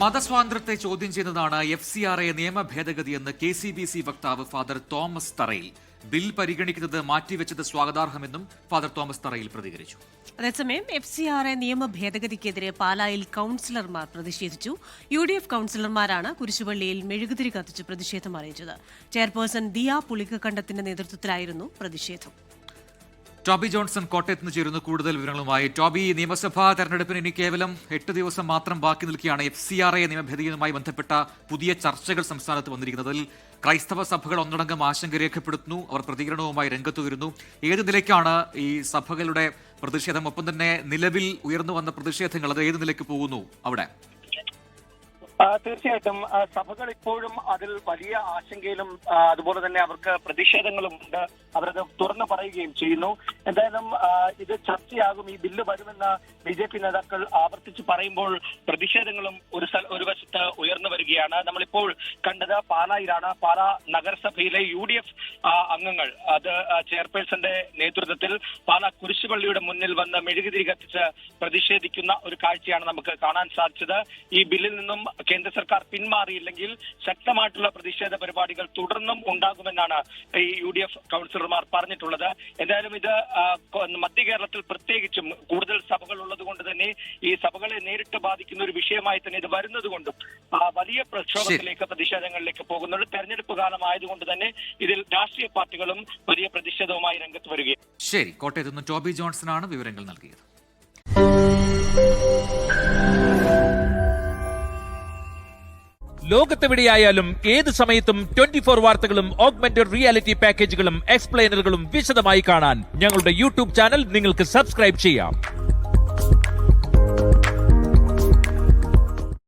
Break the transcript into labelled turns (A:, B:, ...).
A: മതസ്വാതന്ത്ര്യത്തെ ചോദ്യം ചെയ്യുന്നതാണ് FCRA നിയമ ഭേദഗതിയെന്ന് KCBC വക്താവ് ഫാദർ തോമസ് തറയിൽ. ബിൽ പരിഗണിക്കുന്നത് മാറ്റിവെച്ചത് സ്വാഗതാർഹമെന്നും ഫാദർ തോമസ് തറയിൽ പ്രതികരിച്ചു.
B: അതേസമയം FCRA നിയമ ഭേദഗതിക്കെതിരെ പാലായിൽ കൌൺസിലർമാർ പ്രതിഷേധിച്ചു. UDF കൌൺസിലർമാരാണ് കുരിശുപള്ളിയിൽ മെഴുകുതിരി കത്തിച്ച് പ്രതിഷേധം അറിയിച്ചത്. ചെയർപേഴ്സൺ ദിയ പുളിക്കക്കണ്ടത്തിന്റെ നേതൃത്വത്തിലായിരുന്നു പ്രതിഷേധം.
A: ടോബി ജോൺസൺ കോട്ടയത്ത് നിന്ന് ചേരുന്നു കൂടുതൽ വിവരങ്ങളുമായി. ടോബി, നിയമസഭാ തെരഞ്ഞെടുപ്പിന് ഇനി കേവലം 8 ദിവസം മാത്രം ബാക്കി നിൽക്കുകയാണ്. FCRA നിയമഭേദഗതിയുമായി ബന്ധപ്പെട്ട പുതിയ ചർച്ചകൾ സംസ്ഥാനത്ത് വന്നിരിക്കുന്നതിൽ ക്രൈസ്തവ സഭകൾ ഒന്നടങ്കം ആശങ്ക രേഖപ്പെടുത്തുന്നു. അവർ പ്രതികരണവുമായി രംഗത്ത് വരുന്നു. ഏത് നിലയ്ക്കാണ് ഈ സഭകളുടെ പ്രതിഷേധം, ഒപ്പം തന്നെ നിലവിൽ ഉയർന്നു വന്ന പ്രതിഷേധങ്ങൾ, അത് ഏത് നിലയ്ക്ക് പോകുന്നു അവിടെ?
C: തീർച്ചയായിട്ടും സഭകൾ ഇപ്പോഴും അതിൽ വലിയ ആശങ്കയിലും അതുപോലെ തന്നെ അവർക്ക് പ്രതിഷേധങ്ങളും ഉണ്ട്. അവരത് തുറന്നു പറയുകയും ചെയ്യുന്നു. എന്തായാലും ഇത് ചർച്ചയാകും. ഈ ബില്ല് വരുമെന്ന് BJP നേതാക്കൾ ആവർത്തിച്ച് പറയുമ്പോൾ പ്രതിഷേധങ്ങളും ഒരു വശത്ത് ഉയർന്നു വരികയാണ്. നമ്മളിപ്പോൾ കണ്ടത് പാലായിലാണ്. പാലാ നഗരസഭയിലെ UDF അംഗങ്ങൾ, അത് ചെയർപേഴ്സന്റെ നേതൃത്വത്തിൽ പാലാ കുരിശുപള്ളിയുടെ മുന്നിൽ വന്ന് മെഴുകുതിരി കത്തിച്ച് പ്രതിഷേധിക്കുന്ന ഒരു കാഴ്ചയാണ് നമുക്ക് കാണാൻ സാധിച്ചത്. ഈ ബില്ലിൽ നിന്നും കേന്ദ്ര സർക്കാർ പിന്മാറിയില്ലെങ്കിൽ ശക്തമായിട്ടുള്ള പ്രതിഷേധ പരിപാടികൾ തുടർന്നും ഉണ്ടാകുമെന്നാണ് ഈ UDF കൗൺസിലർമാർ പറഞ്ഞിട്ടുള്ളത്. എന്തായാലും ഇത് മധ്യ കേരളത്തിൽ പ്രത്യേകിച്ചും കൂടുതൽ സഭകൾ ഉള്ളത് കൊണ്ട് തന്നെ ഈ സഭകളെ നേരിട്ട് ബാധിക്കുന്ന ഒരു വിഷയമായി തന്നെ ഇത് വരുന്നത് കൊണ്ടും വലിയ പ്രക്ഷോഭത്തിലേക്ക്, പ്രതിഷേധങ്ങളിലേക്ക് പോകുന്നുണ്ട്. തെരഞ്ഞെടുപ്പ് കാലമായതുകൊണ്ട് തന്നെ ഇതിൽ രാഷ്ട്രീയ പാർട്ടികളും വലിയ പ്രതിഷേധവുമായി രംഗത്ത് വരികയാണ്.
A: ശരി, കോട്ടയത്ത് നിന്ന് ടോബി ജോൺസണാണ് വിവരങ്ങൾ നൽകിയത്.
D: ലോകത്തെവിടെയായാലും ഏത് സമയത്തും 24 വാർത്തകളും ഓഗ്മെന്റഡ് റിയാലിറ്റി പാക്കേജുകളും എക്സ്പ്ലെയിനറുകളും വിശദമായി കാണാൻ ഞങ്ങളുടെ YouTube ചാനൽ നിങ്ങൾക്ക് സബ്സ്ക്രൈബ് ചെയ്യാം.